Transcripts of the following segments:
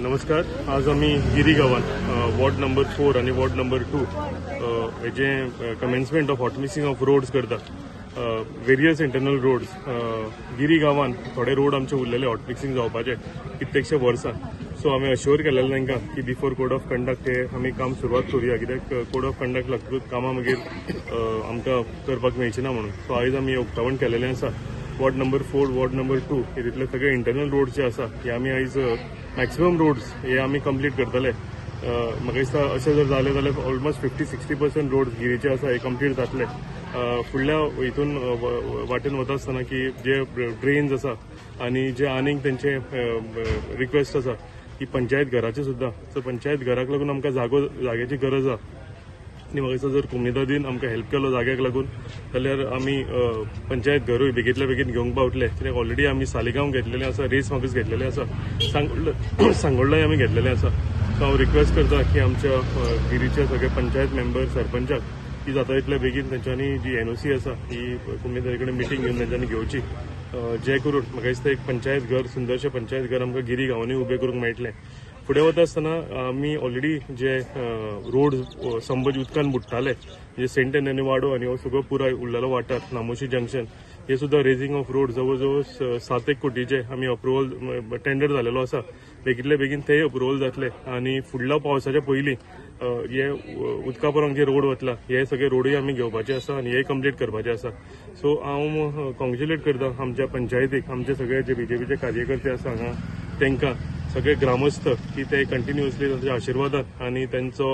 नमस्कार. आज आम्ही गिरी गावान वॉर्ड नंबर 4 आणि वॉर्ड नंबर 2 हेजे commencement of hot mixing of roads करता. वेरियस इंटरनल रोड्स गिरी गावान थोडे रोड आमचे उरलेले हॉटमिक्सिंग जावपाचे कित्येकशे वर्सां. सो आम्ही अश्योर केलेले तांकां की बिफोर कोड ऑफ कंडक्ट हे आमी काम सुरवात करूया, कित्याक कोड ऑफ कंडक्ट लागतूच कामां मागीर आमकां करपाक मेळची ना म्हणून. सो आयज आमी उक्तावण केलेलें आसा. वॉर्ड नंबर 4, वॉर्ड नंबर 2 हितूंतले सगळे इंटरनल रोड्स जे आसा हे आमी आयज मॅक्सिमम रोड्स हे आमी कंप्लीट करतले. म्हाका दिसता अशें जर जालें जाल्यार ऑलमोस्ट 50-60% रोड्स गिरीचे आसा हे कंप्लीट जातले. फुडल्या हितून वाटेन वता आसतना की जे ड्रेन्स आसा आनी जे आनीक तेंचे रिक्वेस्ट आसा की पंचायत घराचे सुद्दां. सो पंचायत घराक लागून आमकां जाग्याची गरज आसा आनी म्हाका दिसता जर कोमुनिदादीन आमकां हेल्प केलो जाग्याक लागून जाल्यार आमी पंचायत घरूय बेगीतल्या बेगीन घेवंक पावतले. कित्याक ऑलरेडी आमी सालिगांव घेतलेले आसा, रेस मार्कस घेतलेले आसा, सांगोळ्ळाय आमी घेतलेले आसा. सो हांव रिक्वेस्ट करता की आमच्या गिरीचे सगळे पंचायत मेंबर सरपंचाक की जाता तितल्या बेगीन तेंच्यांनी जी एनओसी आसा ही कोमुनिदादी कडेन मिटींग घेवन तेंच्यांनी घेवची, जे करून म्हाका दिसता एक पंचायत घर, सुंदरशें पंचायत घर आमकां गिरी गांवांनी उबें करूंक मेळटलें. फुडें वता आसतना आमी ऑलरेडी जे रोड संबंद उदकान बुडटाले, जे सेंट एन्थनी वाडो आनी हो सगळो पुराय उरलेलो वाठार नामोशी जंक्शन हे सुद्दां रेजिंग ऑफ रोड जवळ जवळ 7-1 कोटीचे आमी अप्रुवल टेंडर जालेलो आसा. बेगीतले बेगीन तेय अप्रुवल जातले आनी फुडल्या पावसाच्या पयलीं हे उदका परंक जे रोड वतला हे सगळे रोडूय आमी घेवपाचे आसा आनी हे कंप्लीट करपाचे आसा. सो हांव कॉंग्रेच्युलेट करता आमच्या पंचायतीक, आमचे सगळे जे बीजेपीचे कार्यकर्ते आसा हांगा तांकां, सगळे ग्रामस्थ की ते कंटिन्युअसली तांच्या आशिर्वादान आनी तांचो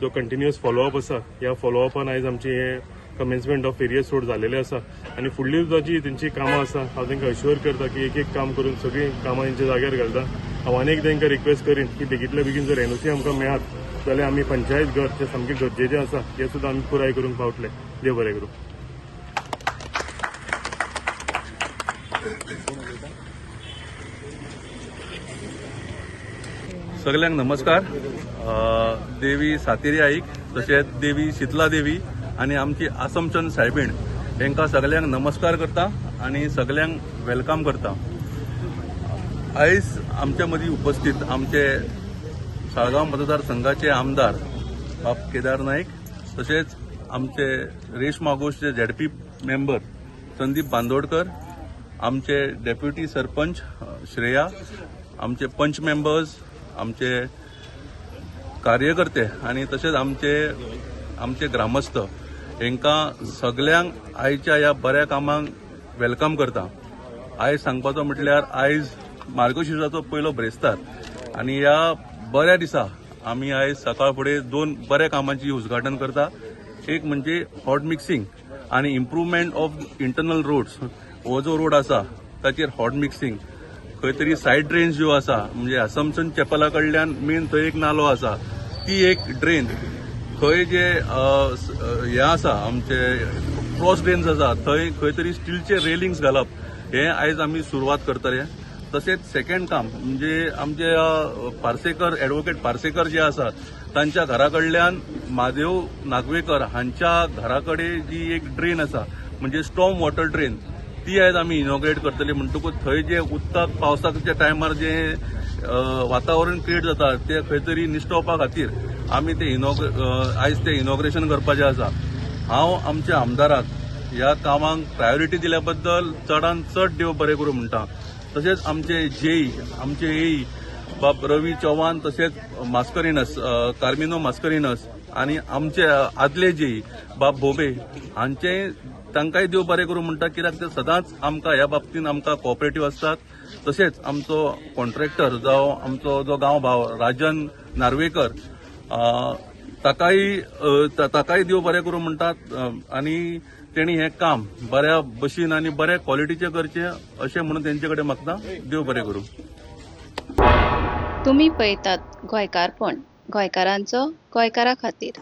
जो कंटिन्युअस फॉलोअप आसा ह्या फॉलोअपान आयज आमचे हे कमेन्समेंट ऑफ वेरियस रोड जालेले आसा. आनी फुडली सुद्दां जी तेंची कामां आसा हांव तांकां अश्योर करता की एक काम करून सगळीं कामां तेंच्या जाग्यार घालता. हांव आनीक तांकां रिक्वेस्ट करीन की बेगीतल्या बेगीन जर एनओसी आमकां मेळत जाल्यार आमी पंचायत घर जे सामकें गरजेचें आसा हे सुद्दां आमी पुराय करूंक पावतले. देव बरें करूं. सगळ्यांक नमस्कार. देवी सातेरी आईक तशेंच देवी शीतला देवी आनी आमची आसमचंद सायबीण हांकां सगळ्यांक नमस्कार करता आनी सगळ्यांक वेलकम करता. आयज आमच्या मदीं उपस्थित आमचे साळगांव मतदारसंघाचे आमदार बाब केदार नाईक, तशेंच आमचे रेश मागोशचे झेडपी मेंबर संदीप बांदोडकर, आमचे डेप्युटी सरपंच श्रेया, आमचे पंच मेंबर्स, आमचे कार्यकर्ते आनी तशेंच आमचे ग्रामस्थ हांकां सगळ्यांक आयच्या ह्या बऱ्या कामांक वेलकम करता. आयज सांगपाचो म्हटल्यार आयज मार्गशिराचो पयलो ब्रेस्तार आनी ह्या बऱ्या दिसा आमी आयज सकाळ फुडें 2 बऱ्या कामांची उजघाटन करता. एक म्हणजे हॉट मिक्सिंग आनी इम्प्रुवमेंट ऑफ इंटरनल रोड्स. हो जो रोड आसा ताचेर हॉट मिक्सिंग, खंय तरी सायड ड्रेन्स ज्यो आसा म्हणजे असमसन चॅपला कडल्यान मेन थंय एक नालो आसा ती एक ड्रेन, खंय जे हे आसा आमचे क्रॉस ड्रेन्स आसा थंय खंय तरी स्टीलचे रेलिंग्स घालप हे आयज आमी सुरवात करतले. तशेंच सेकंड काम म्हणजे आमचे पार्सेकर एडवोकेट पार्सेकर जे आसात तांच्या घरा कडल्यान महादेव नागवेकर हांच्या घरा कडेन जी एक ड्रेन आसा म्हणजे स्टॉर्म वॉटर ड्रेन ती आयज आमी इनॉग्रेट करतली. म्हणटकूच थंय जे उदकाक पावसाच्या टायमार जे वातावरण क्रिएट जाता ते खंय तरी निश्टोवपा खातीर आमी ते आयज ते इनॉग्रेशन करपाचें आसा. हांव आमच्या आमदाराक ह्या कामांक प्रायोरिटी दिल्या बद्दल चडांत चड देव बरें करूं म्हणटा. तशेंच आमचे जेई, आमचे एई बाब रवी चव्हाण, तशेंच मास्करिनस कार्मिनो मास्करिनस आनी आमचे आदले जेई बाब भोबे हांचे तांकांय देव बरें करूं म्हणटा, कित्याक ते सदांच आमकां ह्या बाबतींत आमकां कोऑपरेटीव्ह आसतात. तशेंच आमचो कॉन्ट्रॅक्टर जावं आमचो जो गांव भाव राजन नार्वेकर ताकाय देव बरें करूं म्हणटात आनी तेणी हें काम बऱ्या भशेन आनी बऱ्या क्वॉलिटीचें करचें अशें म्हणून तेंचे कडेन मागता. देव बरें करूं. तुम्ही पळयतात गोंयकारपण, गोंयकारांचो गोंयकारा खातीर.